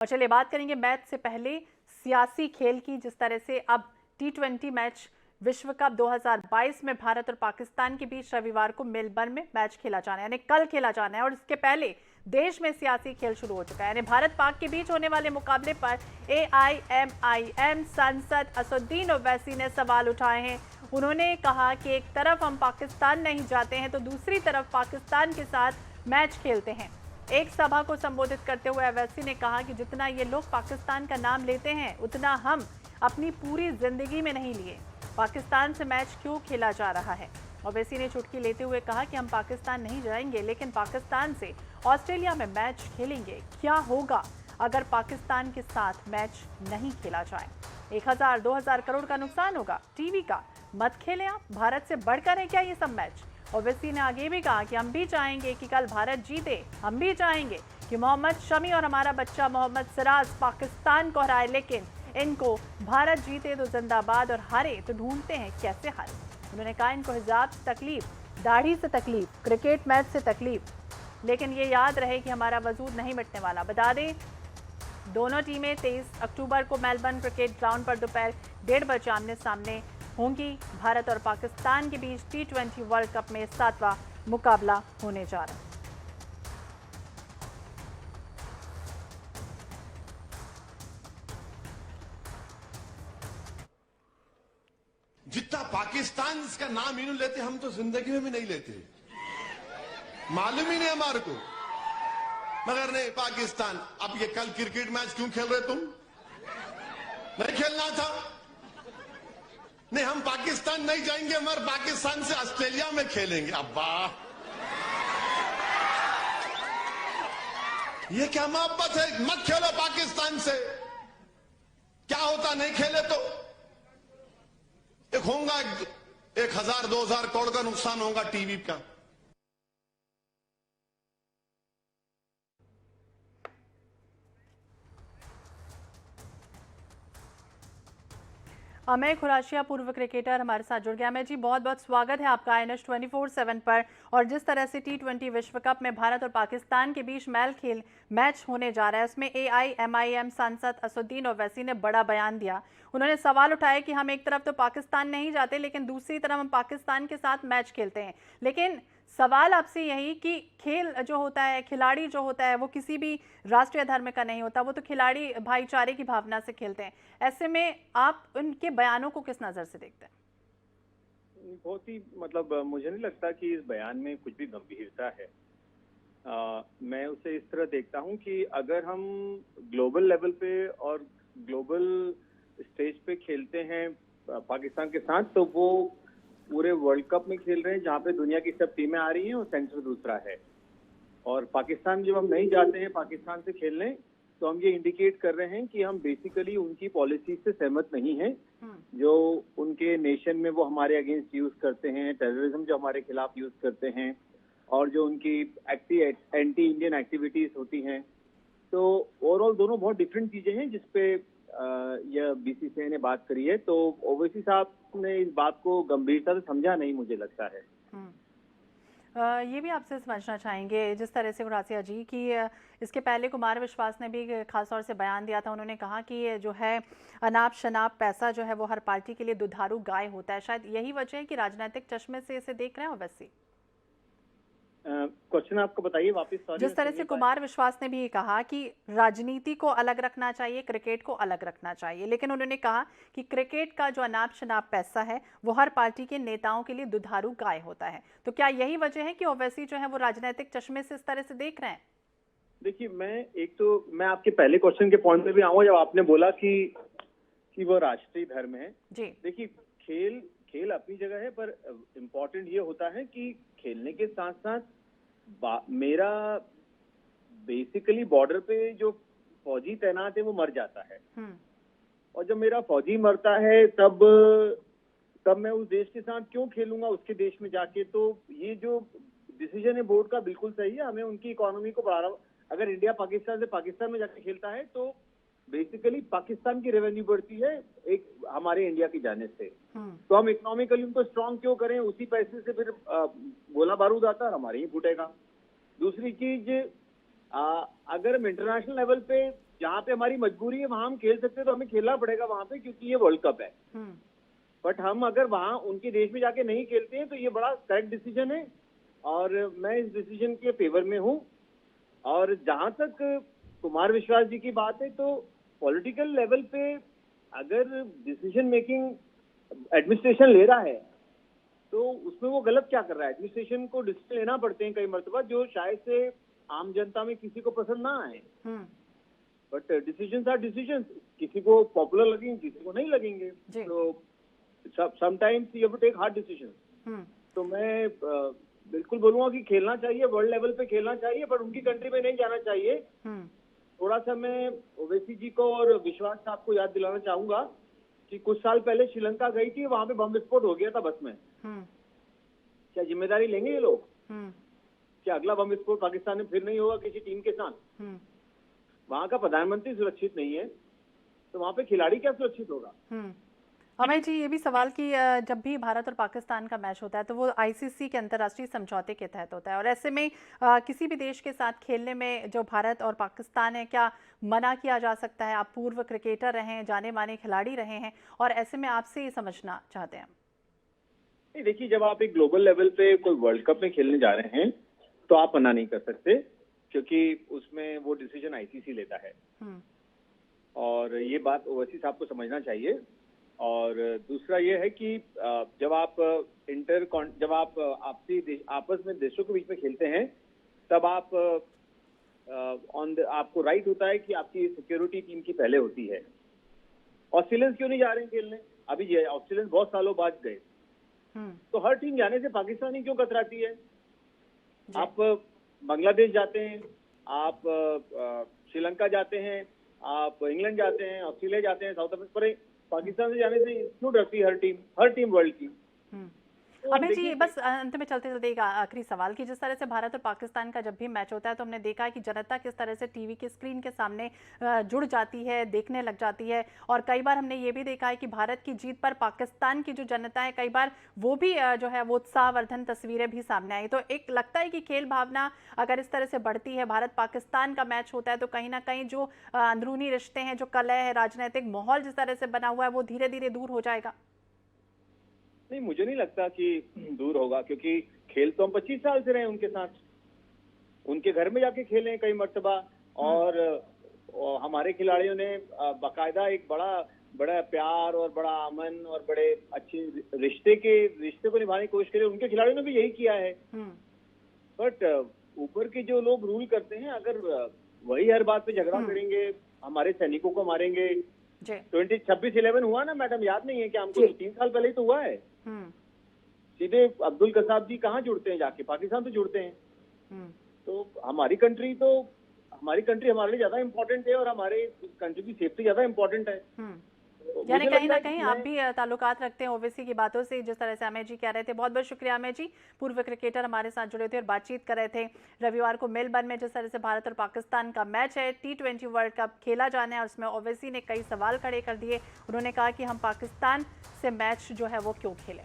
और चलिए बात करेंगे मैच से पहले सियासी खेल की। जिस तरह से अब T20 मैच विश्व कप 2022 में भारत और पाकिस्तान के बीच रविवार को मेलबर्न में मैच खेला जाना है, यानी कल खेला जाना है। और इसके पहले देश में सियासी खेल शुरू हो चुका है, यानी भारत पाक के बीच होने वाले मुकाबले पर AIMIM सांसद असदुद्दीन ओवैसी ने सवाल उठाए हैं। उन्होंने कहा कि एक तरफ हम पाकिस्तान नहीं जाते हैं तो दूसरी तरफ पाकिस्तान के साथ मैच खेलते हैं। एक सभा को संबोधित करते हुए ओवैसी ने कहा कि जितना ये लोग पाकिस्तान का नाम लेते हैं उतना हम अपनी पूरी जिंदगी में नहीं लिए। पाकिस्तान से मैच क्यों खेला जा रहा है? ओवैसी ने चुटकी लेते हुए कहा कि हम पाकिस्तान नहीं जाएंगे, लेकिन पाकिस्तान से ऑस्ट्रेलिया में मैच खेलेंगे। क्या होगा अगर पाकिस्तान के साथ मैच नहीं खेला जाए? 1000-2000 करोड़ का नुकसान होगा। टीवी का मत खेलें आप, भारत से बढ़कर है क्या ये सब मैच? ओवैसी ने आगे भी कहा कि हम भी चाहेंगे कि कल भारत जीते, हम भी चाहेंगे कि मोहम्मद शमी और हमारा बच्चा मोहम्मद सिराज पाकिस्तान को हराए, लेकिन इनको भारत जीते तो जिंदाबाद और हारे तो ढूंढते हैं कैसे हारे। उन्होंने कहा इनको हिजाब से तकलीफ, दाढ़ी से तकलीफ, क्रिकेट मैच से तकलीफ, लेकिन ये याद रहे कि हमारा वजूद नहीं मिटने वाला। बता दें दोनों टीमें 23 अक्टूबर को मेलबर्न क्रिकेट ग्राउंड पर दोपहर 1:30 बजे आमने सामने होंगी। भारत और पाकिस्तान के बीच T20 वर्ल्ड कप में 7वां मुकाबला होने जा रहा है। जितना पाकिस्तान इसका नाम ही नहीं लेते, हम तो जिंदगी में भी नहीं लेते, मालूम ही नहीं हमारे को। मगर नहीं, पाकिस्तान। अब ये कल क्रिकेट मैच क्यों खेल रहे तुम? नहीं खेलना था। नहीं, हम पाकिस्तान नहीं जाएंगे, मगर पाकिस्तान से ऑस्ट्रेलिया में खेलेंगे। अब्बा, ये क्या मोहब्बत है? मत खेलो पाकिस्तान से। क्या होता नहीं खेले तो? एक होगा 1000-2000 करोड़ का नुकसान होगा टीवी का। अमेय खुराशिया पूर्व क्रिकेटर हमारे साथ जुड़ गया। अमेय जी, बहुत बहुत स्वागत है आपका INS 24/7 पर। और जिस तरह से T20 विश्व कप में भारत और पाकिस्तान के बीच मैच होने जा रहा है, उसमें AIMIM सांसद असदुद्दीन ओवैसी ने बड़ा बयान दिया। उन्होंने सवाल उठाया कि हम एक तरफ तो पाकिस्तान नहीं जाते, लेकिन दूसरी तरफ हम पाकिस्तान के साथ मैच खेलते हैं। लेकिन सवाल आपसे यही कि खेल जो होता है, खिलाड़ी जो होता है, वो किसी भी राष्ट्रीय धर्म का नहीं होता, वो तो खिलाड़ी भाईचारे की भावना से खेलते हैं। ऐसे में आप उनके बयानों को किस नजर से देखते हैं? बहुत ही मुझे नहीं लगता कि इस बयान में कुछ भी गंभीरता है। मैं उसे इस तरह देखता हूं कि अगर हम ग्लोबल लेवल पे और ग्लोबल स्टेज पे खेलते हैं पाकिस्तान के साथ, तो वो पूरे वर्ल्ड कप में खेल रहे हैं जहां पे दुनिया की सब टीमें आ रही हैं और सेंटर दूसरा है। और पाकिस्तान जब हम नहीं जाते हैं पाकिस्तान से खेलने, तो हम ये इंडिकेट कर रहे हैं कि हम बेसिकली उनकी पॉलिसी से सहमत नहीं हैं, जो उनके नेशन में वो हमारे अगेंस्ट यूज करते हैं, टेररिज्म जो हमारे खिलाफ यूज करते हैं, और जो उनकी एंटी इंडियन एक्टिविटीज होती हैं। तो ओवरऑल दोनों बहुत डिफरेंट चीजें हैं जिसपे यह BCCI ने बात करी है। तो ओवैसी साहब ने इस बात को गंभीरता से समझा नहीं, मुझे लगता है। ये भी आपसे समझना चाहेंगे, जिस तरह से खुरासिया जी कि इसके पहले कुमार विश्वास ने भी खास तौर से बयान दिया था। उन्होंने कहा कि ये जो है अनाप शनाप पैसा जो है वो हर पार्टी के लिए दुधारू गाय होता है। शायद यही वजह है कि राजनीतिक चश्मे से इसे देख रहे हैं ओवैसी। क्वेश्चन आपको बताइए वापस। जिस तरह से कुमार विश्वास ने भी कहा कि राजनीति को अलग रखना चाहिए, क्रिकेट को अलग रखना चाहिए, लेकिन उन्होंने कहा कि क्रिकेट का जो अनाप शनाप पैसा है वो हर पार्टी के नेताओं के लिए दुधारू गाय होता है। तो क्या यही वजह है कि ओवैसी जो है वो राजनीतिक चश्मे से इस तरह से देख रहे हैं? देखिए, मैं आपके पहले क्वेश्चन के पॉइंट पे भी आऊंगा, जब आपने बोला कि वो राष्ट्रीय धर्म है जी। देखिए, खेल अपनी जगह है, पर इम्पोर्टेंट ये होता है कि खेलने के साथ साथ मेरा बेसिकली बॉर्डर पे जो फौजी तैनात है वो मर जाता है, और जब मेरा फौजी मरता है तब मैं उस देश के साथ क्यों खेलूंगा उसके देश में जाके। तो ये जो डिसीजन है बोर्ड का बिल्कुल सही है। हमें उनकी इकोनॉमी को बढ़ाना, अगर इंडिया पाकिस्तान से पाकिस्तान में जाके खेलता है तो बेसिकली पाकिस्तान की रेवेन्यू बढ़ती है एक हमारे इंडिया की जाने से। तो हम इकोनॉमिकली उनको स्ट्रांग क्यों करें? उसी पैसे से फिर गोला बारूद आता है, हमारे ही फूटेगा। दूसरी चीज, अगर हम इंटरनेशनल लेवल पे जहाँ पे हमारी मजबूरी है वहां हम खेल सकते हैं तो हमें खेलना पड़ेगा वहां पे, क्योंकि ये वर्ल्ड कप है। बट हम अगर वहां उनके देश में जाके नहीं खेलते हैं तो ये बड़ा करेक्ट डिसीजन है और मैं इस डिसीजन के फेवर में हूँ। और जहां तक कुमार विश्वास जी की बात है, तो पॉलिटिकल लेवल पे अगर डिसीजन मेकिंग एडमिनिस्ट्रेशन ले रहा है तो उसमें वो गलत क्या कर रहा है? एडमिनिस्ट्रेशन को डिसीजन लेना पड़ते हैं कई मर्तबा जो शायद से आम जनता में किसी को पसंद ना आए, बट डिसीजंस आर डिसीजंस। किसी को पॉपुलर लगेंगे, किसी को नहीं लगेंगे, तो sometimes you have to take hard decision. तो मैं बिल्कुल बोलूंगा कि खेलना चाहिए, वर्ल्ड लेवल पे खेलना चाहिए, पर उनकी कंट्री में नहीं जाना चाहिए। थोड़ा सा मैं ओवैसी जी को और विश्वास साहब को याद दिलाना चाहूंगा कि कुछ साल पहले श्रीलंका गई थी, वहां पे बम विस्फोट हो गया था बस में। क्या जिम्मेदारी लेंगे ये लोग? क्या अगला बम विस्फोट पाकिस्तान में फिर नहीं होगा किसी टीम के साथ? वहां का प्रधानमंत्री सुरक्षित नहीं है तो वहां पे खिलाड़ी क्या सुरक्षित होगा? अमेय जी, ये भी सवाल कि जब भी भारत और पाकिस्तान का मैच होता है तो वो आईसीसी के अंतर्राष्ट्रीय समझौते के तहत होता है, और ऐसे में किसी भी देश के साथ खेलने में जो भारत और पाकिस्तान है, क्या मना किया जा सकता है? आप पूर्व क्रिकेटर रहे हैं, जाने माने खिलाड़ी रहे हैं, और ऐसे में आपसे ये समझना चाहते हैं। नहीं, देखिए, जब आप एक ग्लोबल लेवल पे कोई वर्ल्ड कप में खेलने जा रहे हैं तो आप मना नहीं कर सकते, क्योंकि उसमें वो डिसीजन आईसीसी लेता है और ये बात ओवैसी साहब को समझना चाहिए। और दूसरा ये है कि जब आप आपस में देशों के बीच में खेलते हैं तब आप आपको राइट होता है कि आपकी सिक्योरिटी टीम की पहले होती है। ऑस्ट्रेलियंस क्यों नहीं जा रहे हैं खेलने? अभी ऑस्ट्रेलियंस बहुत सालों बाद गए, तो हर टीम जाने से पाकिस्तानी क्यों कतराती है? आप बांग्लादेश जाते हैं, आप श्रीलंका जाते हैं, आप इंग्लैंड जाते हैं, ऑस्ट्रेलिया जाते हैं, साउथ अफ्रीका, पर पाकिस्तान से जाने से क्यों डरती है हर टीम वर्ल्ड की? तो अमेय जी, बस अंत में चलते चलते एक आखिरी सवाल कि जिस तरह से भारत और पाकिस्तान का जब भी मैच होता है तो हमने देखा है कि जनता किस तरह से टीवी के स्क्रीन के सामने जुड़ जाती है, देखने लग जाती है, और कई बार हमने ये भी देखा है कि भारत की जीत पर पाकिस्तान की जो जनता है, कई बार वो भी जो है वो उत्साहवर्धन तस्वीरें भी सामने आई। तो एक लगता है कि खेल भावना अगर इस तरह से बढ़ती है, भारत पाकिस्तान का मैच होता है, तो कहीं ना कहीं जो अंदरूनी रिश्ते हैं, जो कलह है, राजनीतिक माहौल जिस तरह से बना हुआ है, वो धीरे धीरे दूर हो जाएगा। नहीं, मुझे नहीं लगता कि दूर होगा, क्योंकि खेल तो हम 25 साल से रहे उनके साथ, उनके घर में जाके खेले कई मर्तबा, और हमारे खिलाड़ियों ने बाकायदा एक बड़ा प्यार और बड़ा अमन और बड़े अच्छे रिश्ते को निभाने की कोशिश करी। उनके खिलाड़ियों ने भी यही किया है। बट ऊपर के जो लोग रूल करते हैं, अगर वही हर बात पे झगड़ा करेंगे, हमारे सैनिकों को मारेंगे। 26/11 हुआ ना मैडम, याद नहीं है कि हमको? 3 साल पहले ही तो हुआ है। सीधे अब्दुल कसाब जी कहाँ जुड़ते हैं जाके? पाकिस्तान तो जुड़ते हैं। तो हमारी कंट्री हमारे लिए ज्यादा इम्पोर्टेंट है और हमारे कंट्री की सेफ्टी ज्यादा इम्पोर्टेंट है। यानी कहीं ना कहीं आप भी ताल्लुकात रखते हैं ओवैसी की बातों से, जिस तरह से अमेय जी कह रहे थे। बहुत बहुत शुक्रिया अमेय जी, पूर्व क्रिकेटर हमारे साथ जुड़े थे और बातचीत कर रहे थे। रविवार को मेलबर्न में जिस तरह से भारत और पाकिस्तान का मैच है, T20 वर्ल्ड कप खेला जाना है, और उसमें ओवैसी ने कई सवाल खड़े कर दिए। उन्होंने कहा कि हम पाकिस्तान से मैच जो है वो क्यों खेलें।